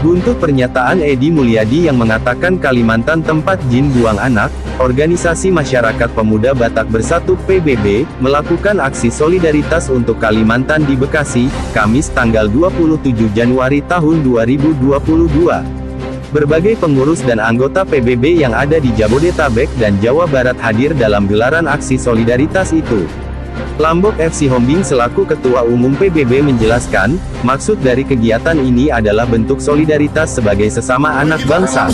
Buntut pernyataan Edi Mulyadi yang mengatakan Kalimantan tempat jin buang anak, Organisasi Masyarakat Pemuda Batak Bersatu (PBB) melakukan aksi solidaritas untuk Kalimantan di Bekasi, Kamis tanggal 27 Januari tahun 2022. Berbagai pengurus dan anggota PBB yang ada di Jabodetabek dan Jawa Barat hadir dalam gelaran aksi solidaritas itu. Lambok FC Hombing selaku Ketua Umum PBB menjelaskan, maksud dari kegiatan ini adalah bentuk solidaritas sebagai sesama anak bangsa.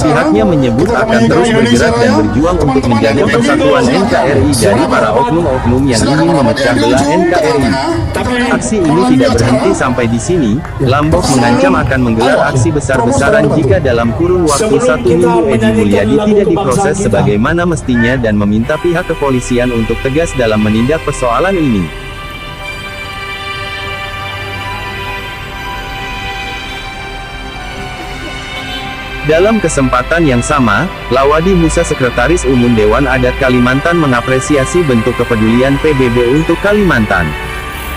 Pihaknya menyebut akan terus bergerak dan berjuang untuk menjaga persatuan NKRI dari para oknum-oknum yang ingin memecah belah NKRI. Aksi ini tidak berhenti sampai di sini. Lambok mengancam akan menggelar aksi besar-besaran jika dalam kurun waktu 1 minggu Edi Mulyadi tidak diproses sebagaimana mestinya dan meminta pihak kepolisian untuk tegas dalam menindak persoalan ini. Dalam kesempatan yang sama, Lawadi Musa Sekretaris Umum Dewan Adat Kalimantan mengapresiasi bentuk kepedulian PBB untuk Kalimantan.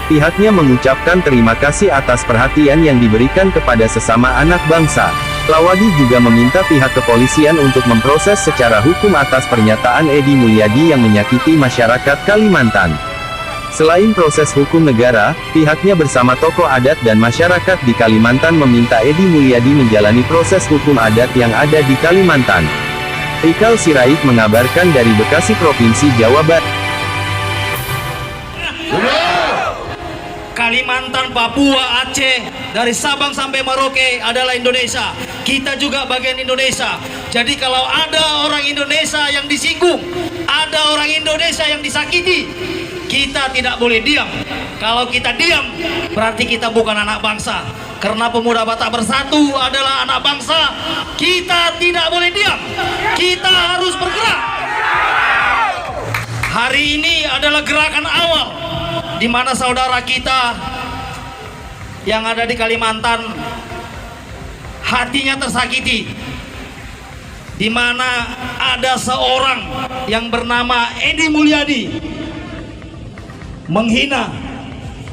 Pihaknya mengucapkan terima kasih atas perhatian yang diberikan kepada sesama anak bangsa. Lawadi juga meminta pihak kepolisian untuk memproses secara hukum atas pernyataan Edi Mulyadi yang menyakiti masyarakat Kalimantan. Selain proses hukum negara, pihaknya bersama tokoh adat dan masyarakat di Kalimantan meminta Edi Mulyadi menjalani proses hukum adat yang ada di Kalimantan. Rikal Sirait mengabarkan dari Bekasi, Provinsi Jawa Barat. Kalimantan, Papua, Aceh, dari Sabang sampai Merauke adalah Indonesia. Kita juga bagian Indonesia. Jadi kalau ada orang Indonesia yang disinggung, ada orang Indonesia yang disakiti, kita tidak boleh diam. Kalau kita diam, berarti kita bukan anak bangsa. Karena Pemuda Batak Bersatu adalah anak bangsa, kita tidak boleh diam. Kita harus bergerak. Hari ini adalah gerakan awal di mana saudara kita yang ada di Kalimantan hatinya tersakiti, di mana ada seorang yang bernama Edi Mulyadi menghina,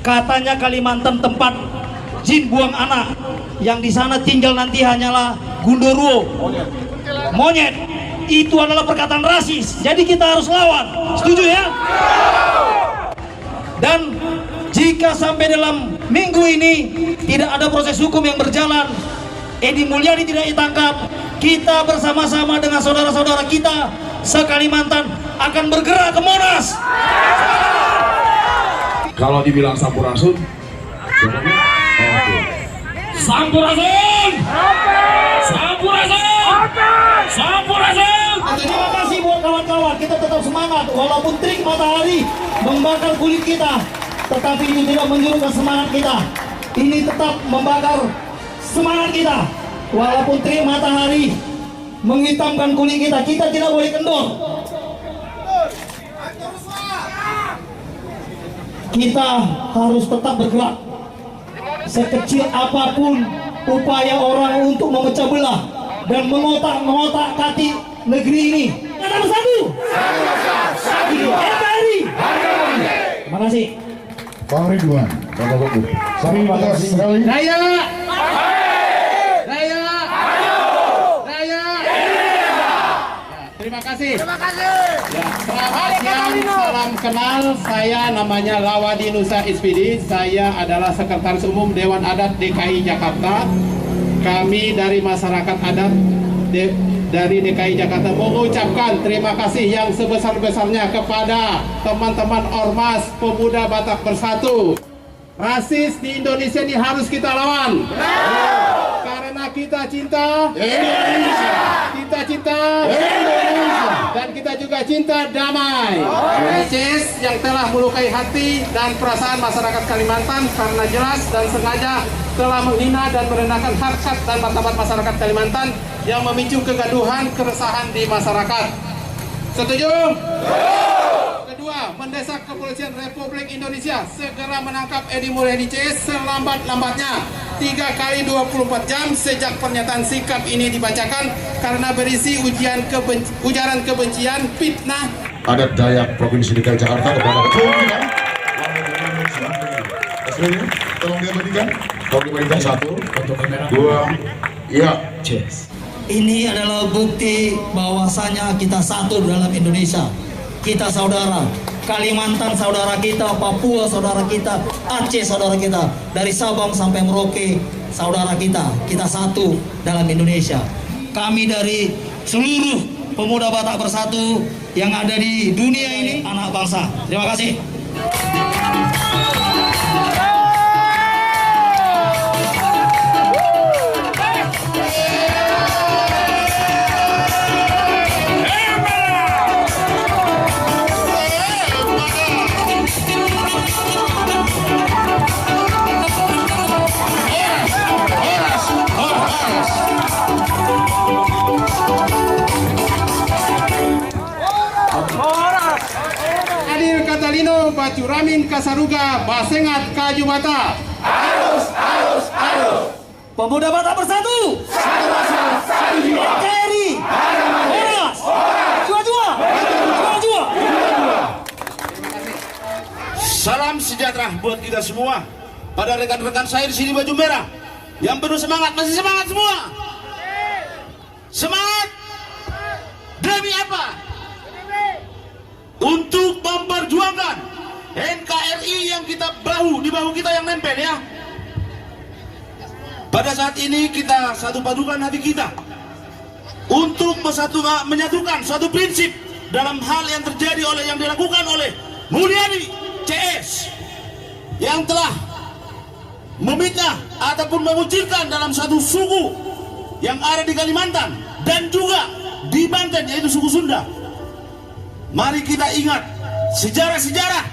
katanya Kalimantan tempat jin buang anak, yang di sana tinggal nanti hanyalah gundurwo, monyet. Itu adalah perkataan rasis, jadi kita harus lawan. Setuju ya? Dan jika sampai dalam minggu ini tidak ada proses hukum yang berjalan, Edi Mulyadi tidak ditangkap, kita bersama-sama dengan saudara-saudara kita se-Kalimantan akan bergerak ke Monas. Kalau dibilang Sampurasun, Sampurasun, Sampurasun, Sampurasun. Terima kasih buat kawan-kawan, kita tetap semangat walaupun terik matahari membakar kulit kita, tetapi ini tidak menyurutkan semangat kita. Ini tetap membakar semangat kita walaupun terik matahari menghitamkan kulit kita. Kita tidak boleh kendor. Kita harus tetap bergerak. Sekecil apapun upaya orang untuk memecah belah dan mengotak-atik negeri ini. Kata bersatu. NKRI. Terima kasih. Bang Ridwan, Bapak-Bapak. Terima kasih sekali. Raya, Raya, Raya. Terima kasih. Terima kasih. Ya, selamat siang, salam kenal. Saya namanya Lawadi Nusa SPD. Saya adalah Sekretaris Umum Dewan Adat DKI Jakarta. Kami dari masyarakat adat dari DKI Jakarta mengucapkan terima kasih yang sebesar-besarnya kepada teman-teman Ormas Pemuda Batak Bersatu. Rasis di Indonesia ini harus kita lawan. Karena kita cinta Indonesia. Kita cinta Indonesia. Dan kita juga cinta damai. Rasis yang telah melukai hati dan perasaan masyarakat Kalimantan karena jelas dan sengaja telah menghina dan merendahkan harkat dan martabat masyarakat Kalimantan yang memicu kegaduhan, keresahan di masyarakat. Setuju? Kedua, mendesak Kepolisian Republik Indonesia segera menangkap Edi Mulyadi CS selambat-lambatnya 3 kali 24 jam sejak pernyataan sikap ini dibacakan karena berisi ujaran kebencian, fitnah. Adat Dayak Provinsi DKI Jakarta kepada Ketua Tolong diabadikan. Tolong diabadikan 1, 2, iya. Ini adalah bukti bahwasanya kita satu dalam Indonesia. Kita saudara. Kalimantan saudara kita, Papua saudara kita, Aceh saudara kita, dari Sabang sampai Merauke saudara kita. Kita satu dalam Indonesia. Kami dari seluruh pemuda Batak Bersatu yang ada di dunia ini, anak bangsa. Terima kasih. Adil Katalino Bacuramin Kasaruga Basengat Kajubata. Pemuda Batak Bersatu. Satu jiwa. TNI. Horas. Jua-jua. Jua-jua. Salam sejahtera buat kita semua. Pada rekan-rekan saya di sini baju merah yang penuh semangat, masih semangat semua. Semangat demi apa? Untuk memperjuangkan NKRI yang kita di bahu kita yang nempel ya. Pada saat ini kita satu padukan hati kita untuk menyatukan satu prinsip dalam hal yang terjadi yang dilakukan oleh Mulyadi CS yang telah meminta ataupun mengucilkan dalam satu suku yang ada di Kalimantan dan juga di Banten, yaitu suku Sunda. Mari kita ingat sejarah-sejarah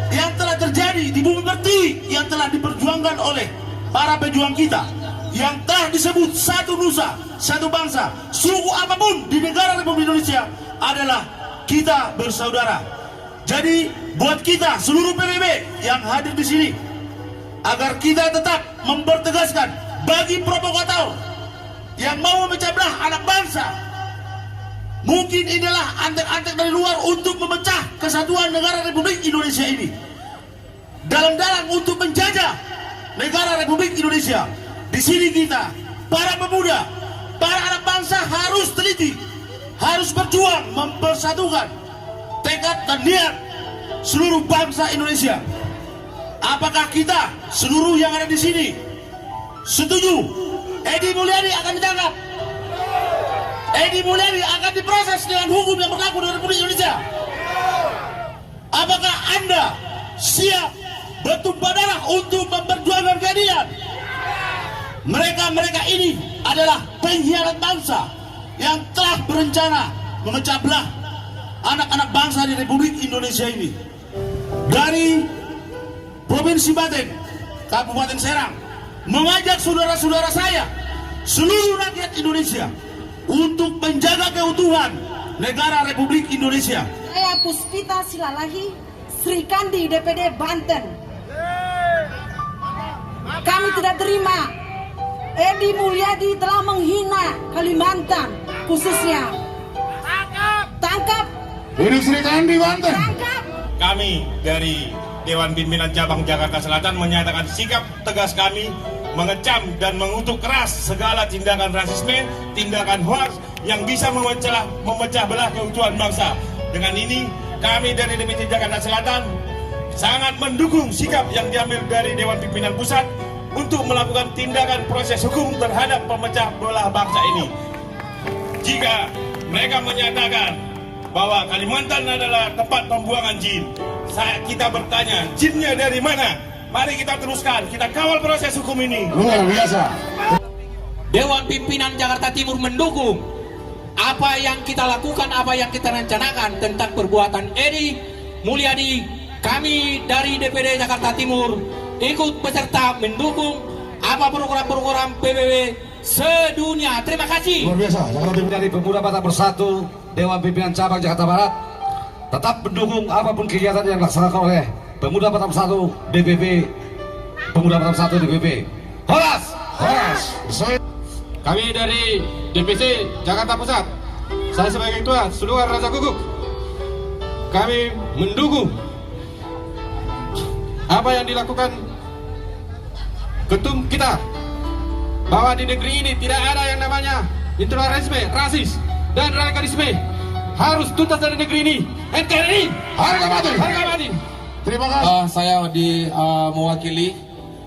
yang telah terjadi di bumi Pertiwi yang telah diperjuangkan oleh para pejuang kita, yang telah disebut satu nusa, satu bangsa, suku apapun di negara Republik Indonesia adalah kita bersaudara. Jadi buat kita seluruh PBB yang hadir di sini, agar kita tetap mempertegaskan bagi provokator yang mau memecah belah anak bangsa. Mungkin inilah antek-antek dari luar untuk memecah kesatuan negara Republik Indonesia ini. Dalam-dalam untuk menjajah negara Republik Indonesia. Di sini kita, para pemuda, para anak bangsa harus teliti, harus berjuang mempersatukan tekad dan niat seluruh bangsa Indonesia. Apakah kita seluruh yang ada di sini setuju Edi Mulyadi akan ditangkap? Edi Mulyadi akan diproses dengan hukum yang berlaku di Republik Indonesia. Apakah Anda siap bertumpah darah untuk memperjuangkan keadilan? Mereka ini adalah pengkhianat bangsa yang telah berencana memecah belah anak-anak bangsa di Republik Indonesia ini. Dari Provinsi Banten, Kabupaten Serang, mengajak saudara-saudara saya, seluruh rakyat Indonesia, untuk menjaga keutuhan negara Republik Indonesia. Saya Puspita Silalahi, Sri Kandi DPD Banten. Kami tidak terima Edi Mulyadi telah menghina Kalimantan khususnya. Tangkap. Ini Sri Kandi Banten. Tangkap. Kami dari Dewan Pimpinan Cabang Jakarta Selatan menyatakan sikap tegas kami mengecam dan mengutuk keras segala tindakan rasisme, tindakan hoaks yang bisa memecah belah keutuhan bangsa. Dengan ini, kami dari DPD Jakarta Selatan sangat mendukung sikap yang diambil dari Dewan Pimpinan Pusat untuk melakukan tindakan proses hukum terhadap pemecah belah bangsa ini. Jika mereka menyatakan bahwa Kalimantan adalah tempat pembuangan jin, kita bertanya, jinnya dari mana? Mari kita teruskan, kita kawal proses hukum ini. Luar biasa. Dewan Pimpinan Jakarta Timur mendukung apa yang kita lakukan, apa yang kita rencanakan tentang perbuatan Edi Mulyadi. Kami dari DPD Jakarta Timur ikut peserta mendukung apa program-program PBB sedunia. Terima kasih. Luar biasa. Jakarta Timur Dari Pemuda Batak Bersatu Dewan Pimpinan Cabang Jakarta Barat tetap mendukung apapun kegiatan yang dilaksanakan oleh Pemuda Batak Bersatu DPP, Pemuda Batak Bersatu DPP. Horas, horas. Kami dari DPC Jakarta Pusat, saya sebagai Ketua Seluruh Raja Guguk, kami mendukung apa yang dilakukan ketum kita bahwa di negeri ini tidak ada yang namanya intoleransi, rasis, dan radikalisme. Harus tuntas dari negeri ini. NKRI harga mati, harga mati. Terima kasih. Saya mewakili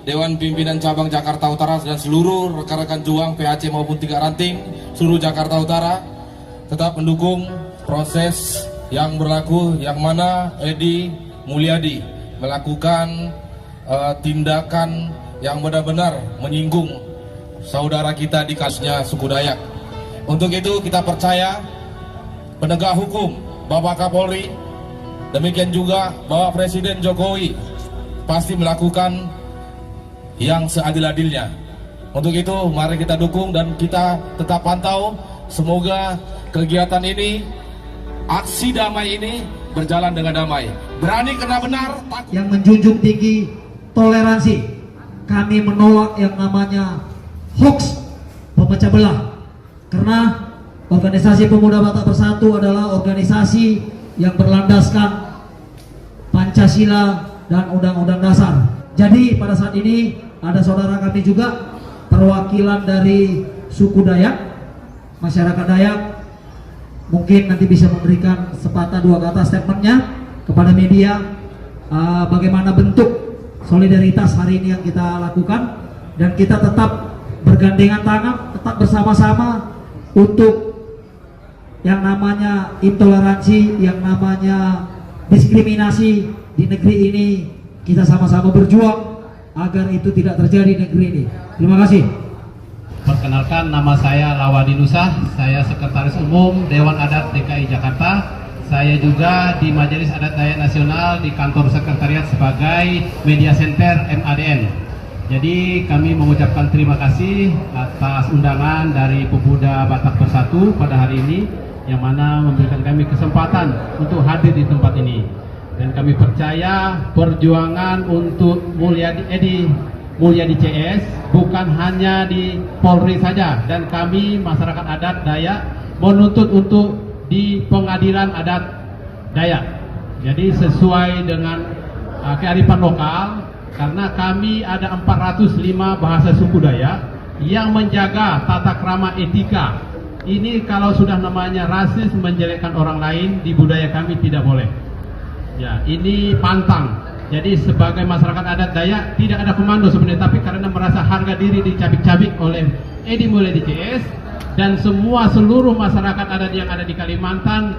Dewan Pimpinan Cabang Jakarta Utara dan seluruh rekan-rekan juang PAC maupun 3 ranting seluruh Jakarta Utara tetap mendukung proses yang berlaku, yang mana Edi Mulyadi melakukan tindakan yang benar-benar menyinggung saudara kita di kasusnya suku Dayak. Untuk itu kita percaya penegak hukum Bapak Kapolri, demikian juga Bapak Presiden Jokowi pasti melakukan yang seadil-adilnya. Untuk itu mari kita dukung dan kita tetap pantau. Semoga kegiatan ini, aksi damai ini berjalan dengan damai. Berani kena benar, yang menjunjung tinggi toleransi. Kami menolak yang namanya hoax, pemecah belah. Karena Organisasi Pemuda Batak Bersatu adalah organisasi yang berlandaskan Pancasila dan Undang-Undang Dasar. Jadi pada saat ini ada saudara kami juga perwakilan dari suku Dayak, masyarakat Dayak, mungkin nanti bisa memberikan sepatah 2 kata statementnya kepada media, bagaimana bentuk solidaritas hari ini yang kita lakukan, dan kita tetap bergandengan tangan, tetap bersama-sama untuk yang namanya intoleransi, yang namanya diskriminasi di negeri ini. Kita sama-sama berjuang agar itu tidak terjadi di negeri ini. Terima kasih. Perkenalkan, nama saya Lawadi Nusa, saya Sekretaris Umum Dewan Adat DKI Jakarta. Saya juga di Majelis Adat Dayak Nasional di kantor sekretariat sebagai Media Center MADN. Jadi kami mengucapkan terima kasih atas undangan dari Pemuda Batak Bersatu pada hari ini, yang mana memberikan kami kesempatan untuk hadir di tempat ini. Dan kami percaya perjuangan untuk Edi Mulyadi CS bukan hanya di Polri saja, dan kami masyarakat adat Dayak menuntut untuk di pengadilan adat Dayak. Jadi sesuai dengan kearifan lokal, karena kami ada 405 bahasa suku Dayak yang menjaga tata krama etika. Ini kalau sudah namanya rasis, menjelekkan orang lain di budaya kami tidak boleh. Ya, ini pantang. Jadi sebagai masyarakat adat Dayak tidak ada komando sebenarnya, tapi karena merasa harga diri dicabik-cabik oleh Edi Mulyadi CS dan seluruh masyarakat adat yang ada di Kalimantan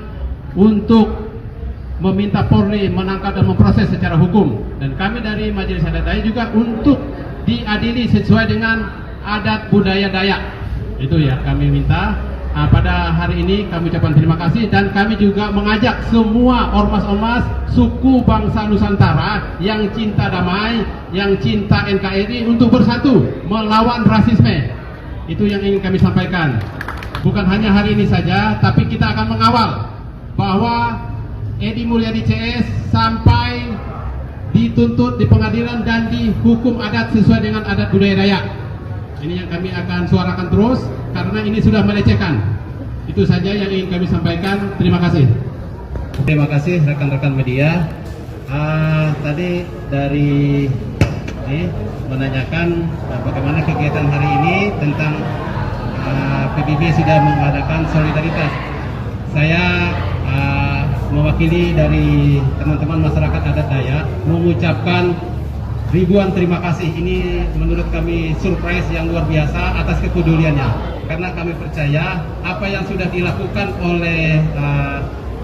untuk meminta Polri menangkap dan memproses secara hukum. Dan kami dari Majelis Adat Dayak juga untuk diadili sesuai dengan adat budaya Dayak. Itu ya kami minta. Pada hari ini kami ucapkan terima kasih, dan kami juga mengajak semua ormas-ormas suku bangsa Nusantara yang cinta damai, yang cinta NKRI untuk bersatu melawan rasisme. Itu yang ingin kami sampaikan. Bukan hanya hari ini saja, tapi kita akan mengawal bahwa Edi Mulyadi CS sampai dituntut di pengadilan dan dihukum adat sesuai dengan adat budaya Dayak. Ini yang kami akan suarakan terus, karena ini sudah melecehkan. Itu saja yang ingin kami sampaikan. Terima kasih. Terima kasih rekan-rekan media. Tadi dari menanyakan bagaimana kegiatan hari ini tentang PBB sudah mengadakan solidaritas. Saya mewakili dari teman-teman masyarakat adat Dayak mengucapkan ribuan terima kasih. Ini menurut kami surprise yang luar biasa atas kepeduliannya, karena kami percaya apa yang sudah dilakukan oleh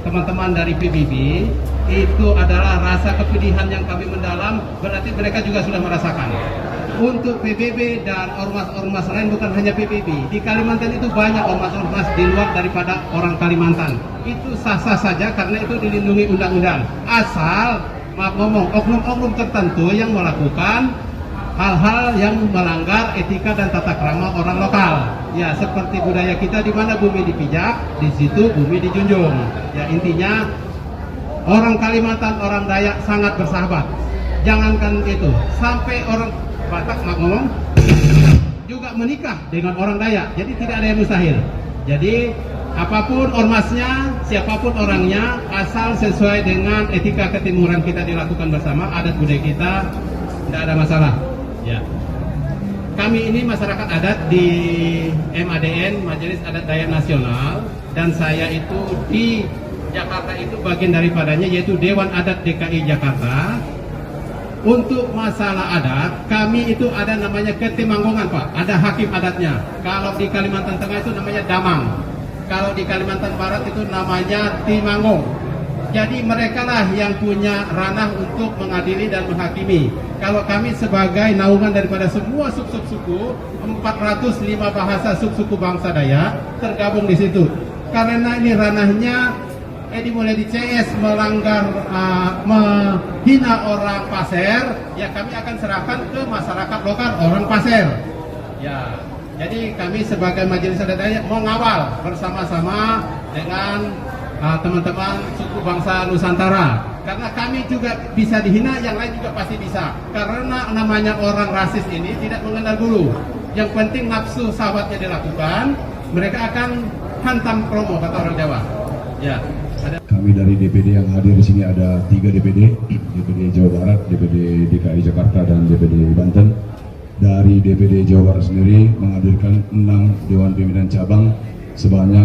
teman-teman dari PBB itu adalah rasa kepedihan yang kami mendalam, berarti mereka juga sudah merasakan. Untuk PBB dan ormas-ormas lain, bukan hanya PBB, di Kalimantan itu banyak ormas-ormas di luar daripada orang Kalimantan. Itu sah-sah saja karena itu dilindungi undang-undang, asal maaf ngomong, oknum-oknum tertentu yang melakukan hal-hal yang melanggar etika dan tata krama orang lokal. Ya, seperti budaya kita di mana bumi dipijak, di situ bumi dijunjung. Ya, intinya orang Kalimantan, orang Dayak sangat bersahabat. Jangankan itu, sampai orang Batak maaf ngomong juga menikah dengan orang Dayak. Jadi tidak ada yang mustahil. Jadi apapun ormasnya, siapapun orangnya, asal sesuai dengan etika ketimuran kita dilakukan bersama, adat budaya kita, tidak ada masalah. Ya. kami ini masyarakat adat di MADN, Majelis Adat Dayak Nasional, dan saya itu di Jakarta itu bagian daripadanya, yaitu Dewan Adat DKI Jakarta. Untuk masalah adat, kami itu ada namanya ketimanggongan, Pak. Ada hakim adatnya. Kalau di Kalimantan Tengah itu namanya damang. Kalau di Kalimantan Barat itu namanya timangong. Jadi mereka lah yang punya ranah untuk mengadili dan menghakimi. Kalau kami sebagai naungan daripada semua sub-sub suku, 405 bahasa sub-suku bangsa Dayak tergabung di situ. Karena ini ranahnya Edi Mulyadi CS melanggar, menghina orang Pasir, ya kami akan serahkan ke masyarakat lokal orang Pasir. Ya, jadi kami sebagai Majelis Adat Dayak mengawal bersama-sama dengan teman-teman suku bangsa Nusantara. Karena kami juga bisa dihina, yang lain juga pasti bisa. Karena namanya orang rasis ini tidak mengenal bulu. Yang penting nafsu sahabatnya dilakukan, mereka akan hantam promo, kata orang Jawa. Ya. Kami dari DPD yang hadir di sini ada 3 DPD, DPD Jawa Barat, DPD DKI Jakarta, dan DPD Banten. Dari DPD Jawa Barat sendiri menghadirkan 6 Dewan Pimpinan Cabang sebanyak